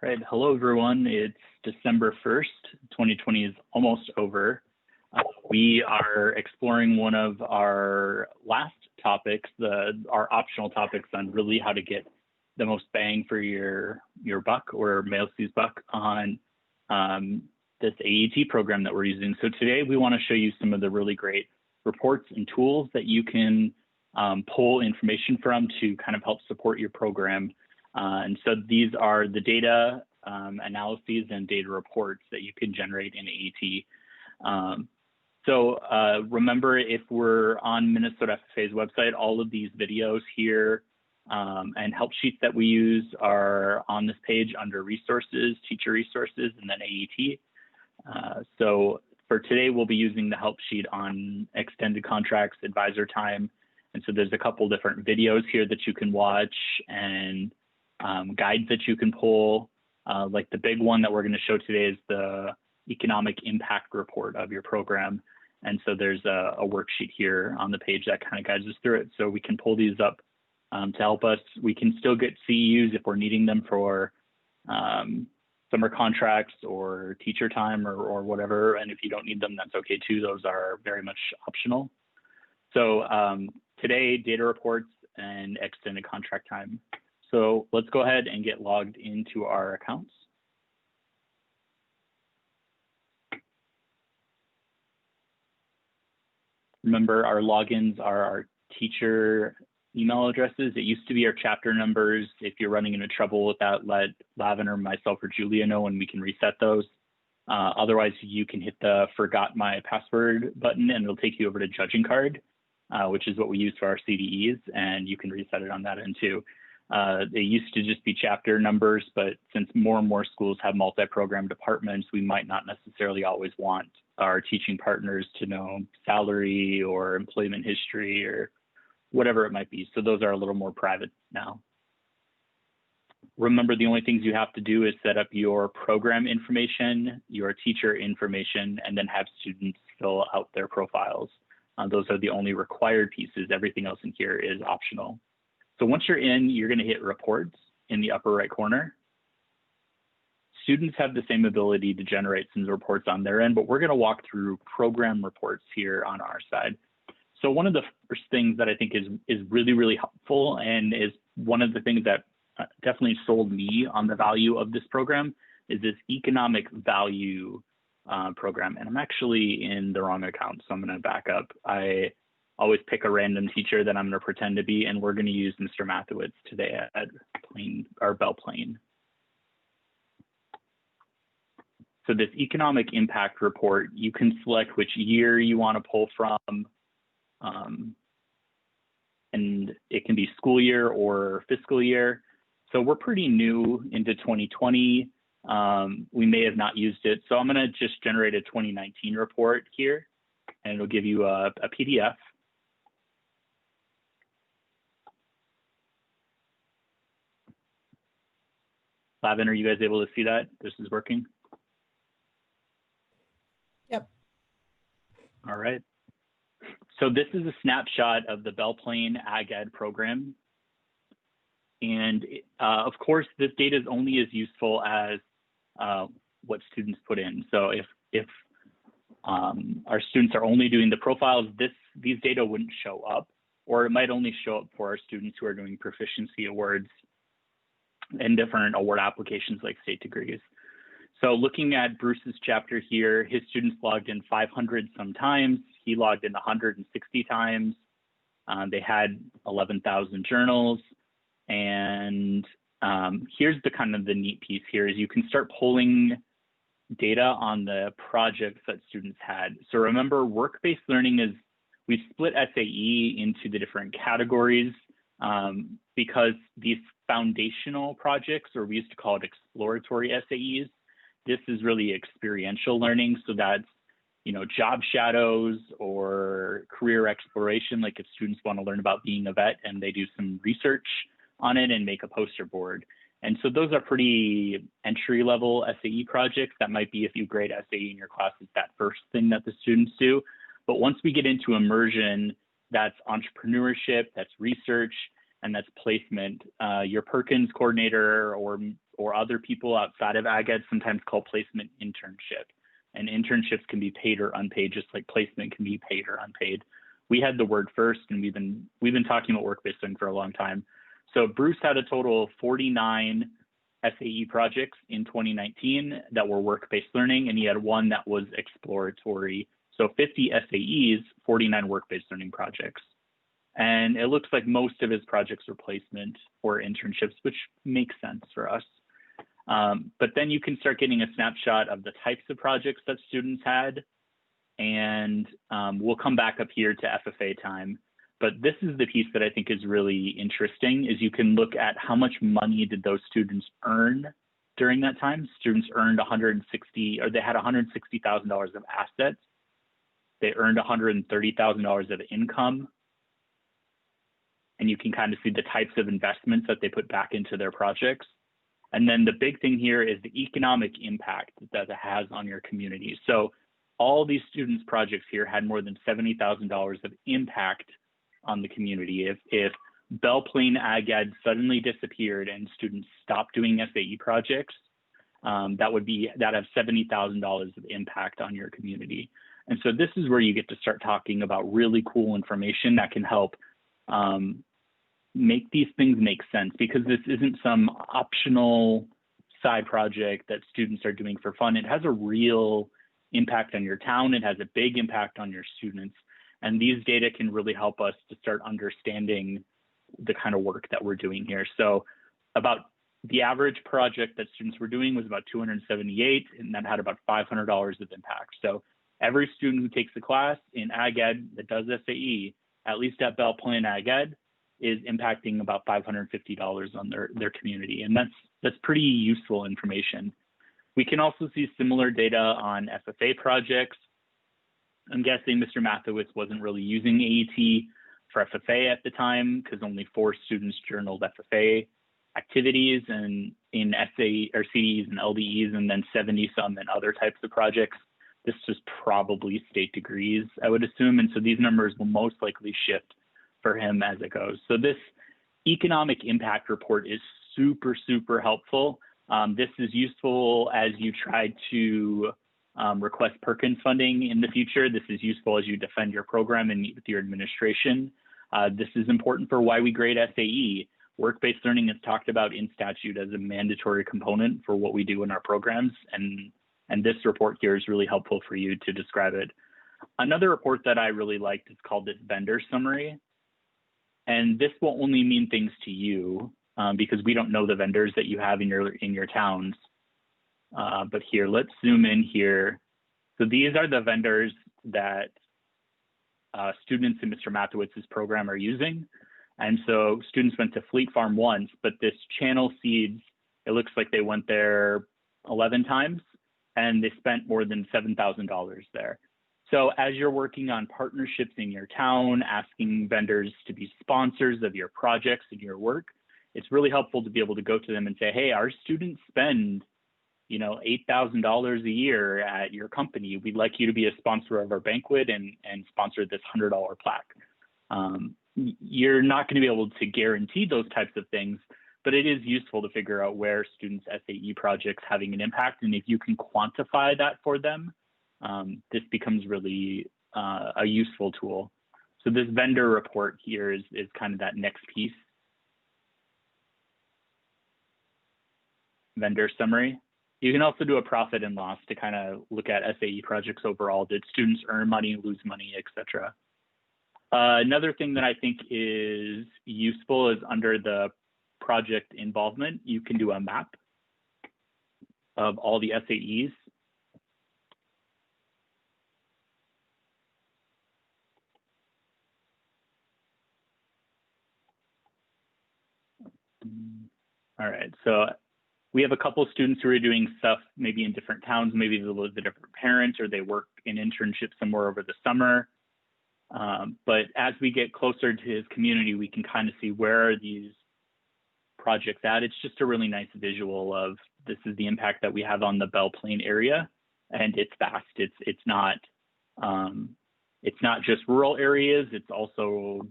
All right, hello everyone. It's December 1st, 2020 is almost over. We are exploring one of our last topics, our optional topics on really how to get the most bang for your buck or Mails's buck on this AET program that we're using. So today we want to show you some of the really great reports and tools that you can pull information from to kind of help support your program. And so these are the data analyses and data reports that you can generate in AET. Remember, if we're on Minnesota FFA's website, all of these videos here and help sheets that we use are on this page under resources, teacher resources, and then AET. So for today, we'll be using the help sheet on extended contracts, advisor time. And so there's a couple different videos here that you can watch and guides that you can pull. Like the big one that we're going to show today is the economic impact report of your program. And so there's a worksheet here on the page that kind of guides us through it. So we can pull these up to help us. We can still get CEUs if we're needing them for summer contracts or teacher time or whatever. And if you don't need them, that's okay too. Those are very much optional. So today, data reports and extended contract time. So let's go ahead and get logged into our accounts. Remember, our logins are our teacher email addresses. It used to be our chapter numbers. If you're running into trouble with that, let Lavin or myself or Julia know and we can reset those. Otherwise, you can hit the forgot my password button and it'll take you over to judging card, which is what we use for our CDEs, and you can reset it on that end too. They used to just be chapter numbers, but since more and more schools have multi-program departments, we might not necessarily always want our teaching partners to know salary or employment history or whatever it might be. So those are a little more private now. Remember, the only things you have to do is set up your program information, your teacher information, and then have students fill out their profiles. Those are the only required pieces. Everything else in here is optional. So once you're in, you're going to hit reports in the upper right corner. Students have the same ability to generate some reports on their end, but we're going to walk through program reports here on our side. So one of the first things that I think is really, really helpful and is one of the things that definitely sold me on the value of this program is this economic value program. And I'm actually in the wrong account, so I'm going to back up. I always pick a random teacher that I'm going to pretend to be, and we're going to use Mr. Mathewitz today at Belle Plaine. So this economic impact report, you can select which year you want to pull from, and it can be school year or fiscal year. So we're pretty new into 2020. We may have not used it. So I'm going to just generate a 2019 report here, and it'll give you a PDF. Lavin, are you guys able to see that? This is working? Yep. All right. So this is a snapshot of the Belle Plaine Ag Ed program. And of course, this data is only as useful as what students put in. So if our students are only doing the profiles, these data wouldn't show up, or it might only show up for our students who are doing proficiency awards and different award applications like state degrees. So looking at Bruce's chapter here, his students logged in 500 sometimes. He logged in 160 times. They had 11,000 journals. And here's the kind of the neat piece here is you can start pulling data on the projects that students had. So remember, work-based learning is, we've split SAE into the different categories because these foundational projects, or we used to call it exploratory SAEs, this is really experiential learning. So that's, job shadows or career exploration, like if students want to learn about being a vet and they do some research on it and make a poster board. And so those are pretty entry-level SAE projects. That might be, if you grade SAE in your class, is that first thing that the students do. But once we get into immersion, that's entrepreneurship, that's research, and that's placement. Your Perkins coordinator or other people outside of Ag Ed sometimes call placement internship. And internships can be paid or unpaid, just like placement can be paid or unpaid. We had the word first, and we've been talking about work-based learning for a long time. So Bruce had a total of 49 SAE projects in 2019 that were work-based learning, and he had one that was exploratory. So 50 SAEs, 49 work-based learning projects. And it looks like most of his projects were placement or internships, which makes sense for us. But then you can start getting a snapshot of the types of projects that students had. And we'll come back up here to FFA time. But this is the piece that I think is really interesting, is you can look at how much money did those students earn during that time. Students earned they had $160,000 of assets. They earned $130,000 of income. And you can kind of see the types of investments that they put back into their projects. And then the big thing here is the economic impact that it has on your community. So all these students' projects here had more than $70,000 of impact on the community. If Belle Plaine Ag Ed suddenly disappeared and students stopped doing SAE projects, that have $70,000 of impact on your community. And so this is where you get to start talking about really cool information that can help make these things make sense, because this isn't some optional side project that students are doing for fun. It has a real impact on your town. It has a big impact on your students. And these data can really help us to start understanding the kind of work that we're doing here. So about the average project that students were doing was about 278, and that had about $500 of impact. So every student who takes a class in Ag Ed that does SAE, at least at Belle Plaine Ag Ed, is impacting about $550 on their community. And that's pretty useful information. We can also see similar data on FFA projects. I'm guessing Mr. Mathewitz wasn't really using AET for FFA at the time, because only 4 students journaled FFA activities and in SA or CDEs and LDEs, and then 70 some in other types of projects. This was probably state degrees, I would assume. And so these numbers will most likely shift for him as it goes. So this economic impact report is super, super helpful. This is useful as you try to request Perkins funding in the future. This is useful as you defend your program and meet with your administration. This is important for why we grade SAE. Work-based learning is talked about in statute as a mandatory component for what we do in our programs. And this report here is really helpful for you to describe it. Another report that I really liked is called this vendor summary. And this will only mean things to you because we don't know the vendors that you have in your towns. But here, let's zoom in here. So these are the vendors that students in Mr. Matthewitz's program are using. And so students went to Fleet Farm once, but this Channel Seeds, it looks like they went there 11 times and they spent more than $7,000 there. So as you're working on partnerships in your town, asking vendors to be sponsors of your projects and your work, it's really helpful to be able to go to them and say, hey, our students spend, $8,000 a year at your company. We'd like you to be a sponsor of our banquet and sponsor this $100 plaque. You're not going to be able to guarantee those types of things, but it is useful to figure out where students' SAE projects having an impact. And if you can quantify that for them, this becomes really a useful tool. So this vendor report here is kind of that next piece. Vendor summary. You can also do a profit and loss to kind of look at SAE projects overall. Did students earn money, lose money, etc. Another thing that I think is useful is under the project involvement, you can do a map of all the SAEs. All right, so we have a couple of students who are doing stuff maybe in different towns, maybe they live with a different parent or they work in internship somewhere over the summer. But as we get closer to his community, we can kind of see where are these projects at. It's just a really nice visual of this is the impact that we have on the Belle Plaine area, and it's vast. It's not just rural areas. It's also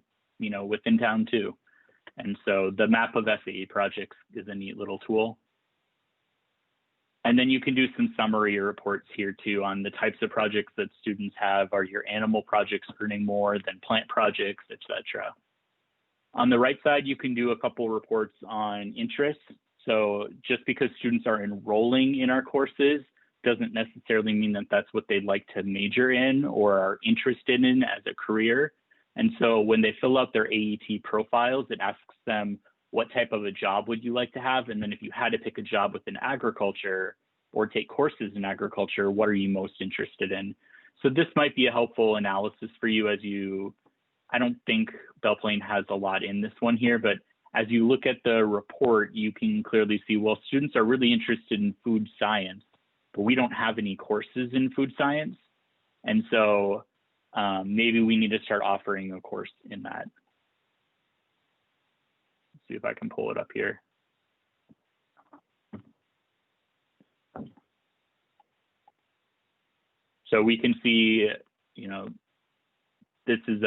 within town too. And so the map of SAE projects is a neat little tool. And then you can do some summary reports here too on the types of projects that students have. Are your animal projects earning more than plant projects, etc. On the right side, you can do a couple reports on interests. So just because students are enrolling in our courses doesn't necessarily mean that that's what they'd like to major in or are interested in as a career. And so when they fill out their AET profiles, it asks them, what type of a job would you like to have? And then if you had to pick a job within agriculture or take courses in agriculture, what are you most interested in? So this might be a helpful analysis for you as you, I don't think Belle Plaine has a lot in this one here, but as you look at the report, you can clearly see, well, students are really interested in food science, but we don't have any courses in food science. And so maybe we need to start offering a course in that. Let's see if I can pull it up here. So we can see, you know, this is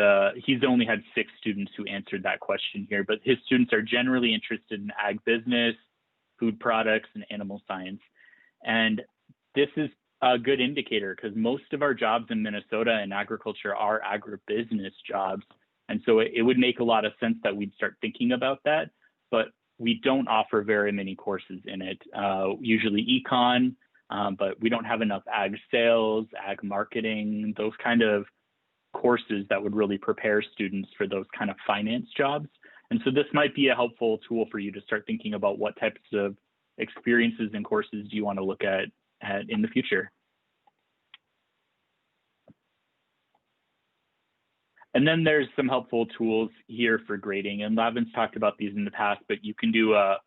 he's only had 6 students who answered that question here, but his students are generally interested in ag business, food products, and animal science. And this is a good indicator because most of our jobs in Minnesota in agriculture are agribusiness jobs. And so it would make a lot of sense that we'd start thinking about that, but we don't offer very many courses in it, usually econ, but we don't have enough ag sales, ag marketing, those kind of courses that would really prepare students for those kind of finance jobs. And so this might be a helpful tool for you to start thinking about what types of experiences and courses do you want to look at in the future. And then there's some helpful tools here for grading, and Lavin's talked about these in the past, but you can do a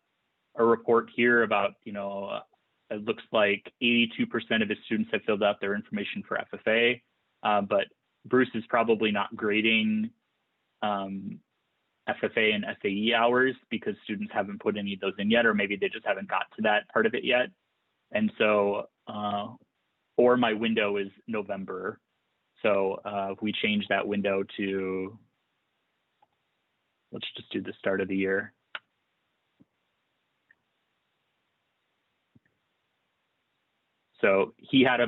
report here about, you know, it looks like 82% of his students have filled out their information for FFA, but Bruce is probably not grading FFA and SAE hours because students haven't put any of those in yet, or maybe they just haven't got to that part of it yet. And so, or my window is November. So if we change that window to, let's just do the start of the year. So he had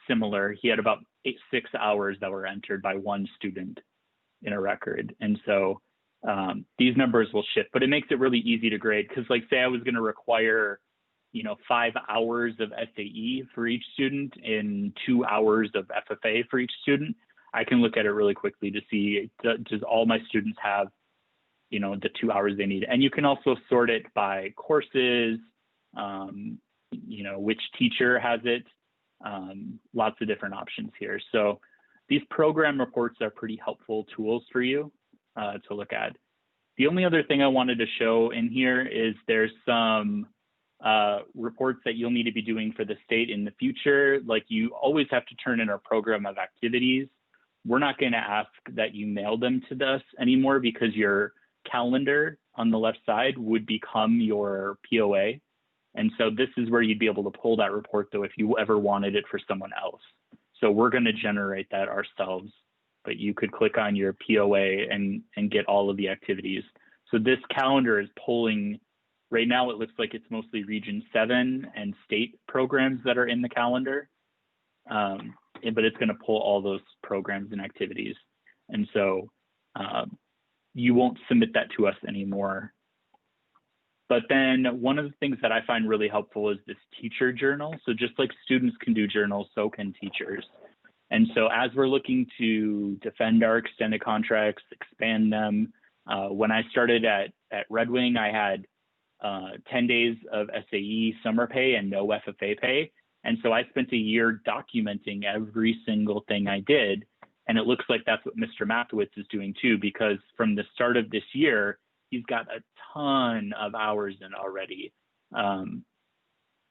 similar, he had about 6 hours that were entered by one student in a record. And so these numbers will shift, but it makes it really easy to grade because, like, say I was going to require, you know, 5 hours of SAE for each student and 2 hours of FFA for each student, I can look at it really quickly to see, does all my students have, you know, the 2 hours they need? And you can also sort it by courses, you know, which teacher has it, lots of different options here. So these program reports are pretty helpful tools for you to look at. The only other thing I wanted to show in here is there's some reports that you'll need to be doing for the state in the future. Like, you always have to turn in a program of activities. We're not going to ask that you mail them to us anymore because your calendar on the left side would become your POA. And so this is where you'd be able to pull that report, though, if you ever wanted it for someone else. So we're going to generate that ourselves, but you could click on your POA and get all of the activities. So this calendar is pulling, right now it looks like it's mostly Region 7 and state programs that are in the calendar, but it's going to pull all those programs and activities. And so you won't submit that to us anymore. But then one of the things that I find really helpful is this teacher journal. So just like students can do journals, so can teachers. And so as we're looking to defend our extended contracts, expand them, when I started at Red Wing, I had 10 days of SAE summer pay and no FFA pay. And so I spent a year documenting every single thing I did. And it looks like that's what Mr. Matowitz is doing too, because from the start of this year, he's got a ton of hours in already.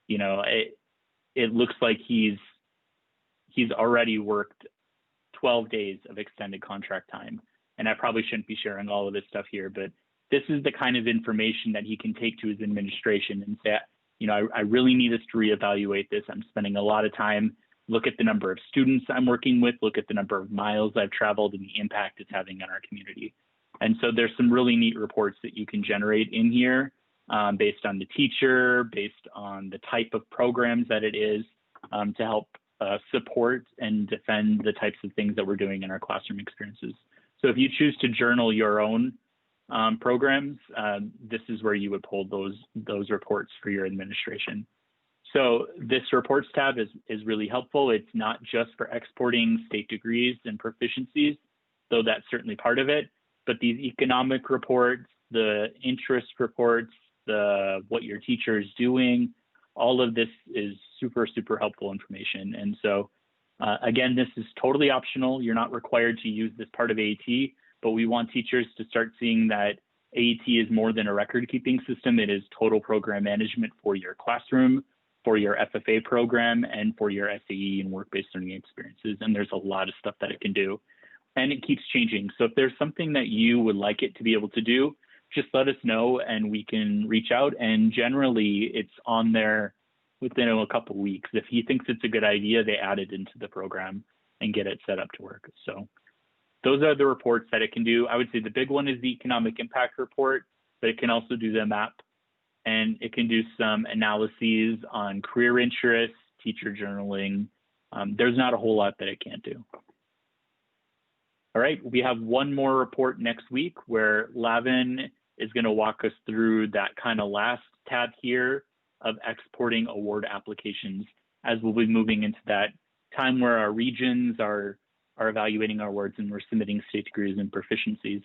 You know, it looks like he's already worked 12 days of extended contract time. And I probably shouldn't be sharing all of this stuff here, but this is the kind of information that he can take to his administration and say, you know, I really need us to reevaluate this. I'm spending a lot of time. Look at the number of students I'm working with, look at the number of miles I've traveled and the impact it's having on our community. And so there's some really neat reports that you can generate in here based on the teacher, based on the type of programs that it is to help support and defend the types of things that we're doing in our classroom experiences. So if you choose to journal your own programs, this is where you would pull those reports for your administration. So this reports tab is really helpful. It's not just for exporting state degrees and proficiencies, though that's certainly part of it, but these economic reports, the interest reports, what your teacher is doing, all of this is super, super helpful information. And so again, this is totally optional. You're not required to use this part of AET, but we want teachers to start seeing that AET is more than a record-keeping system. It is total program management for your classroom, for your FFA program, and for your SAE and work-based learning experiences. And there's a lot of stuff that it can do. And it keeps changing. So if there's something that you would like it to be able to do, just let us know and we can reach out. And generally, it's on there within a couple of weeks. If he thinks it's a good idea, they add it into the program and get it set up to work. So those are the reports that it can do. I would say the big one is the economic impact report, but it can also do the map. And it can do some analyses on career interests, teacher journaling. There's not a whole lot that it can't do. All right, we have one more report next week where Lavin is going to walk us through that kind of last tab here of exporting award applications, as we'll be moving into that time where our regions are evaluating our awards and we're submitting state degrees and proficiencies.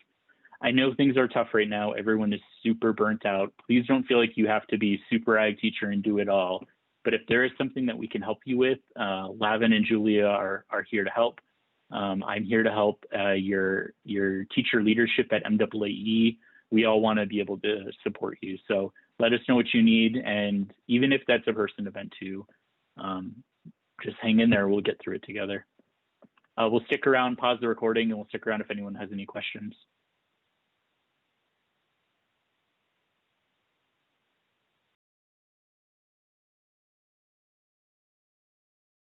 I know things are tough right now. Everyone is super burnt out. Please don't feel like you have to be super ag teacher and do it all. But if there is something that we can help you with, Lavin and Julia are here to help. I'm here to help your teacher leadership at MAAE. We all want to be able to support you. So let us know what you need. And even if that's a person event too, just hang in there. We'll get through it together. We'll stick around, pause the recording, and we'll stick around if anyone has any questions.